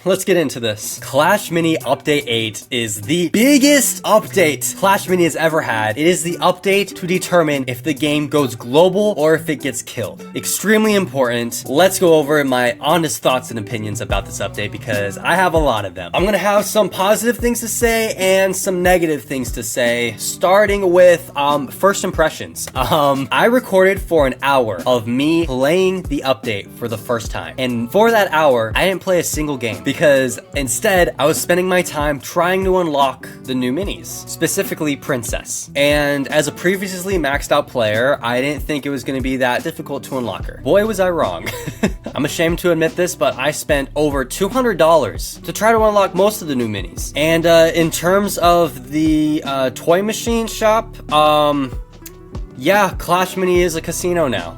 let's get into this. Clash Mini Update 8 is the biggest update Clash Mini has ever had. It is the update to determine if the game goes global or if it gets killed. Extremely important. Let's go over my honest thoughts and opinions about this update because I have a lot of them. I'm gonna have some positive things to say and some negative things to say, starting with first impressions. I recorded for an hour of me playing the update for the first time. And for that hour, I didn't play a single game because instead I was spending my time trying to unlock the new minis, specifically Princess. And as a previously maxed out player, I didn't think it was going to be that difficult to unlock her. Boy, was I wrong. I'm ashamed to admit this, but I spent over $200 to try to unlock most of the new minis. And in terms of the toy machine shop, yeah, Clash Mini is a casino now.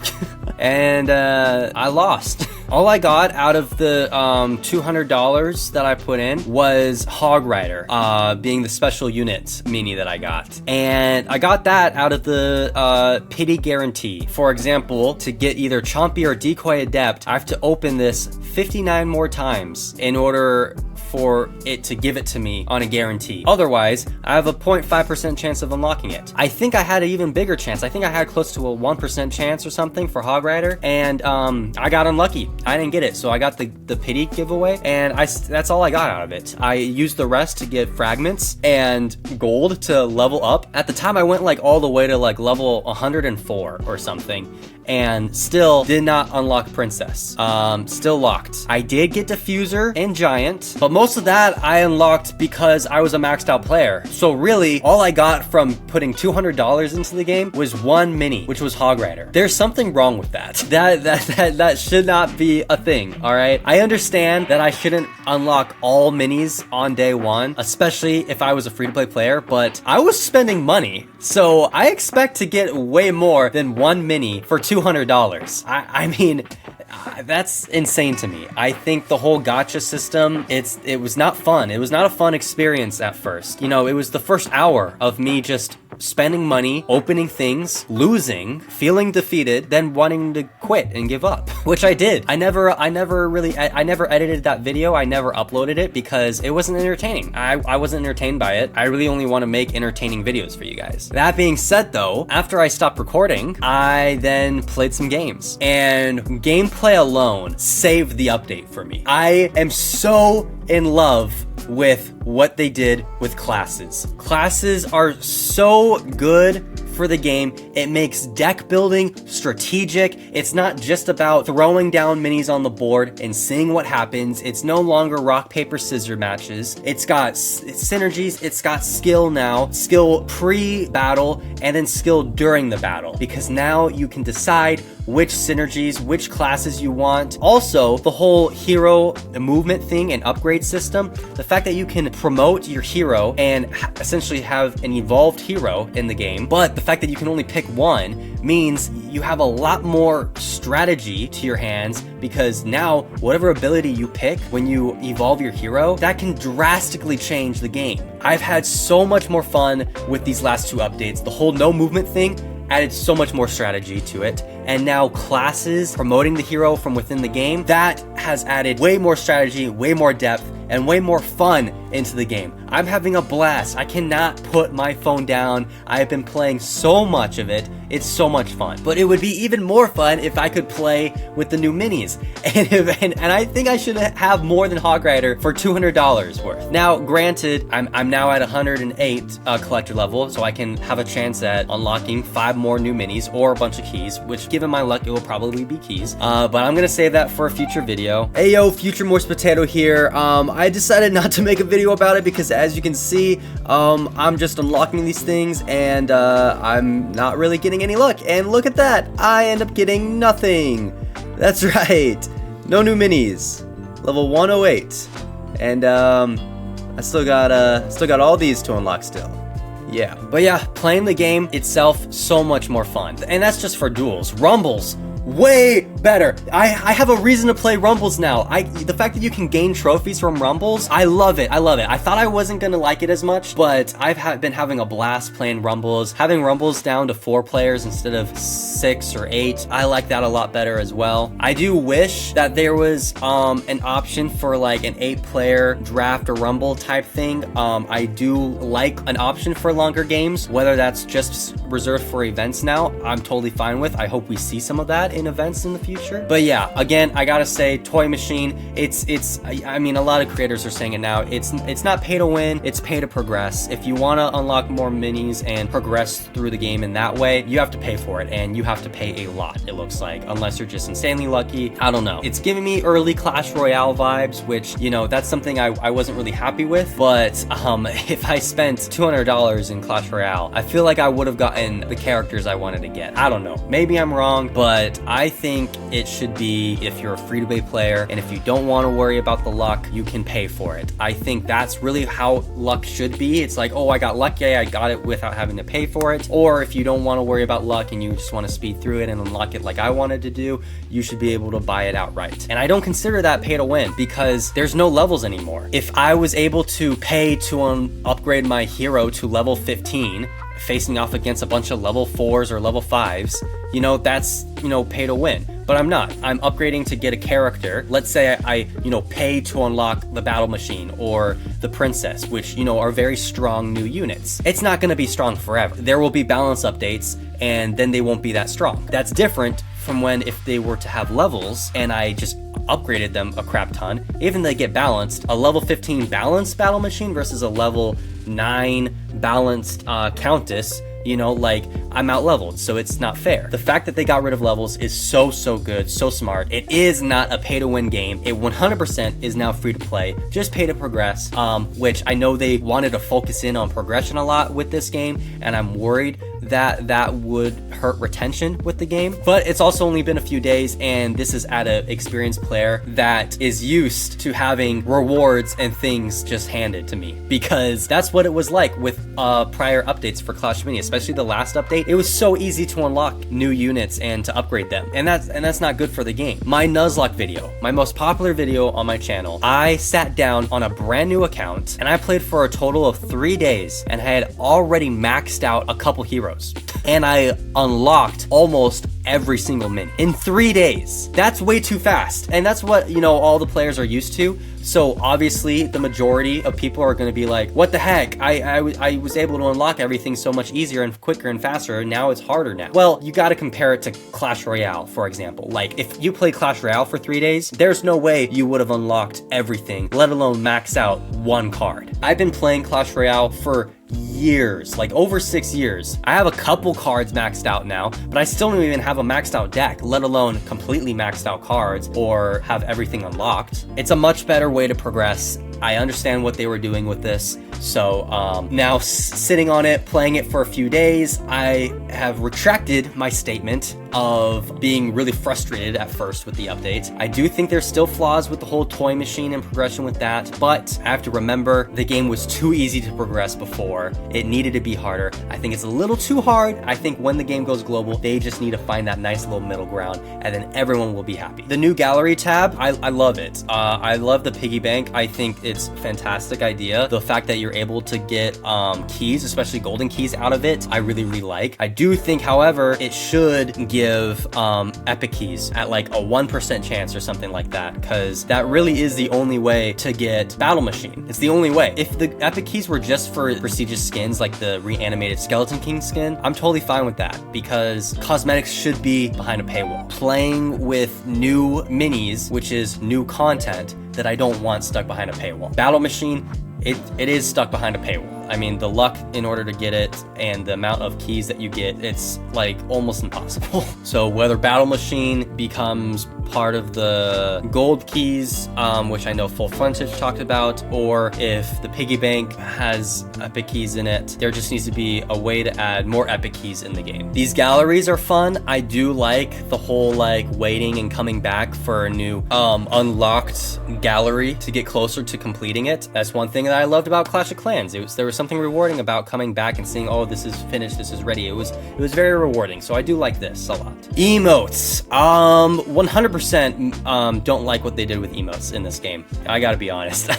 And I lost. All I got out of the $200 that I put in was Hog Rider, being the special unit mini that I got. And I got that out of the pity guarantee. For example, to get either Chompy or Decoy Adept, I have to open this 59 more times in order for it to give it to me on a guarantee. Otherwise, I have a 0.5% chance of unlocking it. I think I had an even bigger chance. I think I had close to a 1% chance or something for Hog Rider, and I got unlucky. I didn't get it, so I got the pity giveaway, and that's all I got out of it. I used the rest to get fragments and gold to level up. At the time, I went like all the way to like level 104 or something, and still did not unlock Princess. Still locked. I did get Diffuser and Giant, but most of that I unlocked because I was a maxed out player. So really, all I got from putting $200 into the game was one mini, which was Hog Rider. There's something wrong with that. That should not be a thing, all right? I understand that I shouldn't unlock all minis on day one, especially if I was a free-to-play player, but I was spending money, so I expect to get way more than one mini for $200. I mean, that's insane to me. I think the whole gacha system, it was not fun. It was not a fun experience at first. You know, it was the first hour of me just spending money, opening things, losing, feeling defeated, then wanting to quit and give up, which I did. I never edited that video. I never uploaded it because it wasn't entertaining. I wasn't entertained by it. I really only want to make entertaining videos for you guys. That being said though, after I stopped recording, I then played some games, and gameplay alone saved the update for me. I am so in love with what they did with classes. Classes are so good for the game. It makes deck building strategic. It's not just about throwing down minis on the board and seeing what happens. It's no longer rock, paper, scissors matches. It's got synergies. It's got skill now, skill pre-battle, and then skill during the battle, because now you can decide which synergies, which classes you want. Also, the whole hero movement thing and upgrade system, the fact that you can promote your hero and essentially have an evolved hero in the game, but the fact that you can only pick one means you have a lot more strategy to your hands, because now whatever ability you pick when you evolve your hero, that can drastically change the game. I've had so much more fun with these last two updates. The whole no movement thing added so much more strategy to it, and now classes, promoting the hero from within the game, that has added way more strategy, way more depth, and way more fun into the game. I'm having a blast. I cannot put my phone down. I have been playing so much of it. It's so much fun. But it would be even more fun if I could play with the new minis. And I think I should have more than Hog Rider for $200 worth. Now, granted, I'm now at 108 collector level, so I can have a chance at unlocking 5 more new minis or a bunch of keys, which given my luck, it will probably be keys. But I'm gonna save that for a future video. Hey yo, Future Morse Potato here. I decided not to make a video about it because, as you can see, I'm just unlocking these things and I'm not really getting any luck. And look at that, I end up getting nothing. That's right, no new minis. Level 108, and I still got all these to unlock still. Yeah, but yeah, playing the game itself, so much more fun. And that's just for duels. Rumbles, way better. I have a reason to play Rumbles now. The fact that you can gain trophies from Rumbles, I love it. I love it. I thought I wasn't gonna like it as much, but I've been having a blast playing Rumbles. Having Rumbles down to 4 players instead of 6 or 8, I like that a lot better as well. I do wish that there was an option for like an 8-player draft or Rumble type thing. I do like an option for longer games, whether that's just reserved for events now. I'm totally fine with. I hope we see some of that in events in the future. But yeah, again, I gotta say, Toy Machine, I mean, a lot of creators are saying it now. It's not pay to win, it's pay to progress. If you want to unlock more minis and progress through the game in that way, you have to pay for it, and you have to pay a lot, it looks like, unless you're just insanely lucky. I don't know. It's giving me early Clash Royale vibes, which, you know, that's something I wasn't really happy with. But if I spent $200 in Clash Royale, I feel like I would have gotten the characters I wanted to get. I don't know. Maybe I'm wrong, but I think it should be, if you're a free-to-play player and if you don't want to worry about the luck, you can pay for it. I think that's really how luck should be. It's like, oh, I got lucky, I got it without having to pay for it. Or if you don't want to worry about luck and you just want to speed through it and unlock it like I wanted to do, you should be able to buy it outright. And I don't consider that pay to win, because there's no levels anymore. If I was able to pay to upgrade my hero to level 15, facing off against a bunch of level 4s or level 5s, you know, that's, you know, pay to win. But I'm not. I'm upgrading to get a character. Let's say I pay to unlock the battle machine or the princess, which, you know, are very strong new units. It's not going to be strong forever. There will be balance updates, and then they won't be that strong. That's different from when, if they were to have levels and I just upgraded them a crap ton, even they get balanced, a level 15 balanced battle machine versus a level 9 balanced countess, you know, like, I'm out leveled, so it's not fair. The fact that they got rid of levels is so good, so smart. It is not a pay to win game. It 100% is now free to play, just pay to progress, which I know they wanted to focus in on progression a lot with this game, and I'm worried that would hurt retention with the game. But it's also only been a few days, and this is at an experienced player that is used to having rewards and things just handed to me, because that's what it was like with prior updates for Clash Mini, especially the last update. It was so easy to unlock new units and to upgrade them, and that's not good for the game. My Nuzlocke video, my most popular video on my channel, I sat down on a brand new account and I played for a total of 3 days, and I had already maxed out a couple heroes, and I unlocked almost every single mini in 3 days. That's way too fast, and that's what, you know, all the players are used to. So obviously the majority of people are going to be like, what the heck, I was able to unlock everything so much easier and quicker and faster, and now it's harder now. Well, you got to compare it to Clash Royale, for example. Like, if you play Clash Royale for 3 days, there's no way you would have unlocked everything, let alone max out one card. I've been playing Clash Royale for years, like over 6 years. I have a couple cards maxed out now, but I still don't even have a maxed out deck, let alone completely maxed out cards or have everything unlocked. It's a much better way to progress. I understand what they were doing with this. So now sitting on it, playing it for a few days, I have retracted my statement of being really frustrated at first with the update. I do think there's still flaws with the whole toy machine and progression with that, but I have to remember the game was too easy to progress before. It needed to be harder. I think it's a little too hard. I think when the game goes global, they just need to find that nice little middle ground, and then everyone will be happy. The new gallery tab, I love it. I love the piggy bank. I think it's a fantastic idea. The fact that you're able to get keys, especially golden keys, out of it, I really like. I do think, however, it should give epic keys at like a 1% chance or something like that, because that really is the only way to get battle machine. It's the only way. If the epic keys were just for prestigious skins like the reanimated Skeleton King skin, I'm totally fine with that, because cosmetics should be behind a paywall. Playing with new minis, which is new content that I don't want stuck behind a paywall. Battle machine, it is stuck behind a paywall. I mean, the luck in order to get it and the amount of keys that you get, it's like almost impossible. So whether battle machine becomes part of the gold keys, which I know Full Frontage talked about, or if the piggy bank has epic keys in it, there just needs to be a way to add more epic keys in the game. These galleries are fun. I do like the whole like waiting and coming back for a new unlocked gallery to get closer to completing it. That's one thing that I loved about Clash of Clans. There was was something rewarding about coming back and seeing, oh, this is finished, this is ready. It was very rewarding. So I do like this a lot. Emotes. 100% don't like what they did with emotes in this game. I gotta be honest.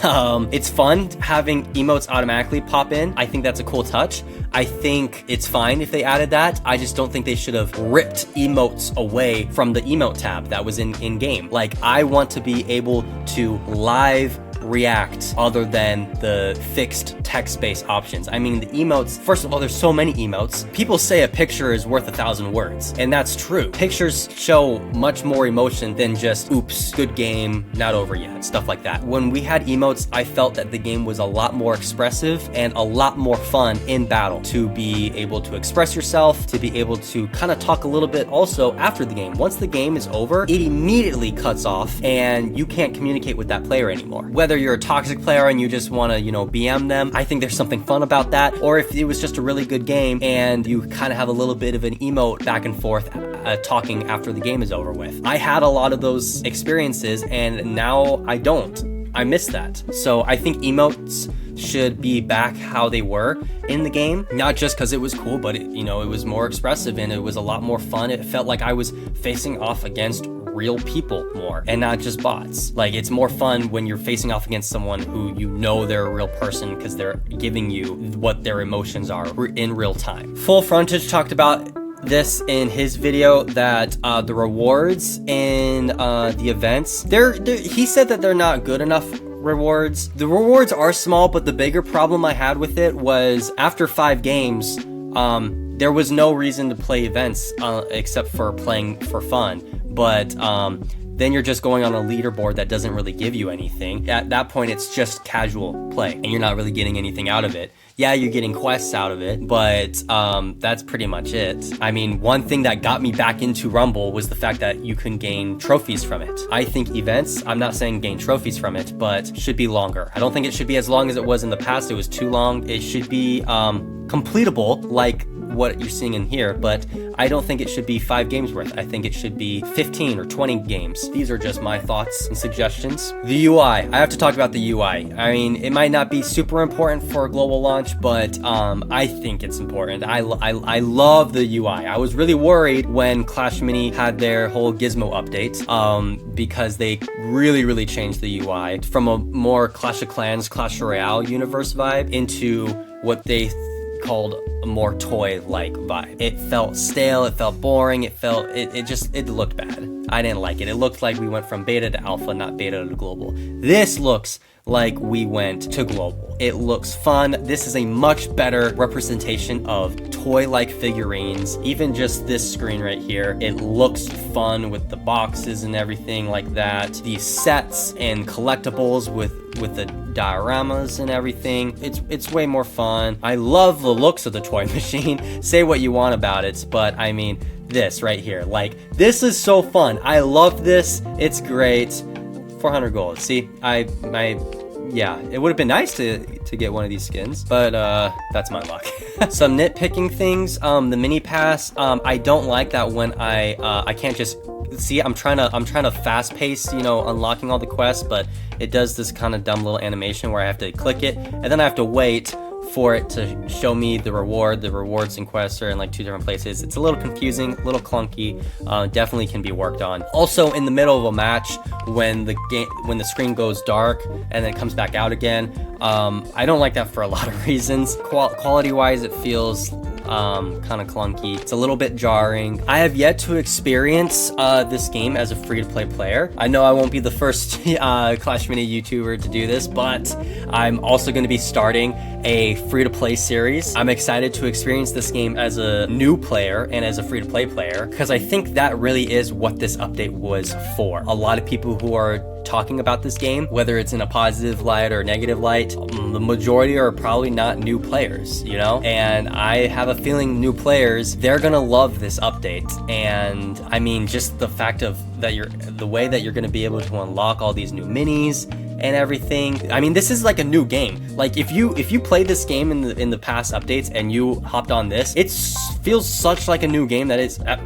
It's fun having emotes automatically pop in. I think that's a cool touch. I think it's fine if they added that. I just don't think they should have ripped emotes away from the emote tab that was in game. Like, I want to be able to live react other than the fixed text-based options. I mean, the emotes, first of all, there's so many emotes. People say a picture is worth 1,000 words, and that's true. Pictures show much more emotion than just, oops, good game, not over yet, stuff like that. When we had emotes, I felt that the game was a lot more expressive and a lot more fun in battle, to be able to express yourself, to be able to kind of talk a little bit also after the game. Once the game is over, it immediately cuts off and you can't communicate with that player anymore. Whether you're a toxic player and you just want to, BM them, I think there's something fun about that. Or if it was just a really good game and you kind of have a little bit of an emote back and forth talking after the game is over with. I had a lot of those experiences and now I don't. I miss that. So I think emotes should be back how they were in the game, not just because it was cool, but it was more expressive and it was a lot more fun. It felt like I was facing off against real people more and not just bots. Like, it's more fun when you're facing off against someone who they're a real person because they're giving you what their emotions are in real time. Full Frontage talked about this in his video, that the rewards in the events, he said that they're not good enough rewards. The rewards are small, but the bigger problem I had with it was after 5 games, there was no reason to play events except for playing for fun. But then you're just going on a leaderboard that doesn't really give you anything. At that point, it's just casual play, and you're not really getting anything out of it. Yeah, you're getting quests out of it, but that's pretty much it. I mean, one thing that got me back into Rumble was the fact that you can gain trophies from it. I think events, I'm not saying gain trophies from it, but should be longer. I don't think it should be as long as it was in the past. It was too long. It should be completable, like what you're seeing in here, but I don't think it should be 5 games worth. I think it should be 15 or 20 games. These are just my thoughts and suggestions. The UI, I have to talk about the UI. I mean, it might not be super important for a global launch, but I think it's important. I love the UI. I was really worried when Clash Mini had their whole Gizmo update, because they really changed the UI from a more Clash of Clans, Clash Royale universe vibe into what they called a more toy-like vibe. It felt stale, it felt boring, it looked bad. I didn't like it. It looked like we went from beta to alpha, not beta to global. This looks like we went to global. It looks fun. This is a much better representation of toy-like figurines. Even just this screen right here, it looks fun with the boxes and everything like that. These sets and collectibles with the dioramas and everything. It's way more fun. I love the looks of the toy machine. Say what you want about it, but I mean, this right here, like, this is so fun. I love this. It's great. 400 gold. See, yeah, it would have been nice to get one of these skins, but that's my luck. Some nitpicking things. The mini pass. I don't like that when I can't just see. I'm trying to fast pace, unlocking all the quests, but it does this kind of dumb little animation where I have to click it and then I have to wait for it to show me the rewards and quests are in like 2 different places. It's a little confusing, a little clunky, definitely can be worked on. Also, in the middle of a match, when the screen goes dark and then it comes back out again, I don't like that for a lot of reasons. Quality wise, it feels kind of clunky. It's a little bit jarring. I have yet to experience this game as a free-to-play player. I know I won't be the first Clash Mini YouTuber to do this, but I'm also going to be starting a free-to-play series. I'm excited to experience this game as a new player and as a free-to-play player, because I think that really is what this update was for. A lot of people who are talking about this game, whether it's in a positive light or negative light, the majority are probably not new players, and I have a feeling new players, they're gonna love this update. And I mean, just the fact of that the way that you're gonna be able to unlock all these new minis and everything. I mean, this is like a new game. Like if you played this game in the past updates and you hopped on this, it feels such like a new game that it's at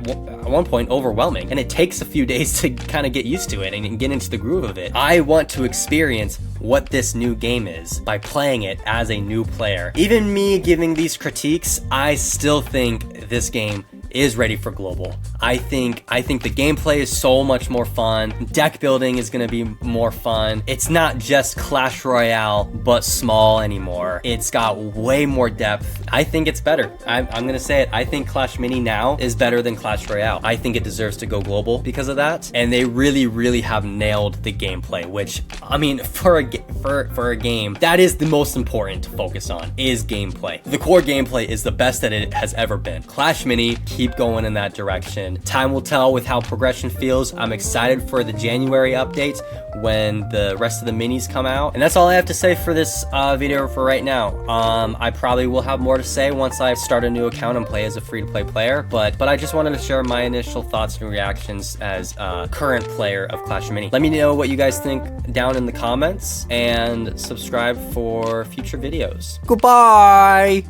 one point overwhelming, and it takes a few days to kind of get used to it and get into the groove of it. I want to experience what this new game is by playing it as a new player. Even me giving these critiques, I still think this game is ready for global. I think the gameplay is so much more fun. Deck building is gonna be more fun. It's not just Clash Royale, but small anymore. It's got way more depth. I think it's better. I'm gonna say it. I think Clash Mini now is better than Clash Royale. I think it deserves to go global because of that. And they really have nailed the gameplay, which, I mean, for a game, that is the most important to focus on, is gameplay. The core gameplay is the best that it has ever been. Clash Mini, keep going in that direction. Time will tell with how progression feels. I'm excited for the January update when the rest of the minis come out. And that's all I have to say for this video for right now. I probably will have more to say once I start a new account and play as a free-to-play player, but I just wanted to share my initial thoughts and reactions as a current player of Clash Mini. Let me know what you guys think down in the comments, and subscribe for future videos. Goodbye!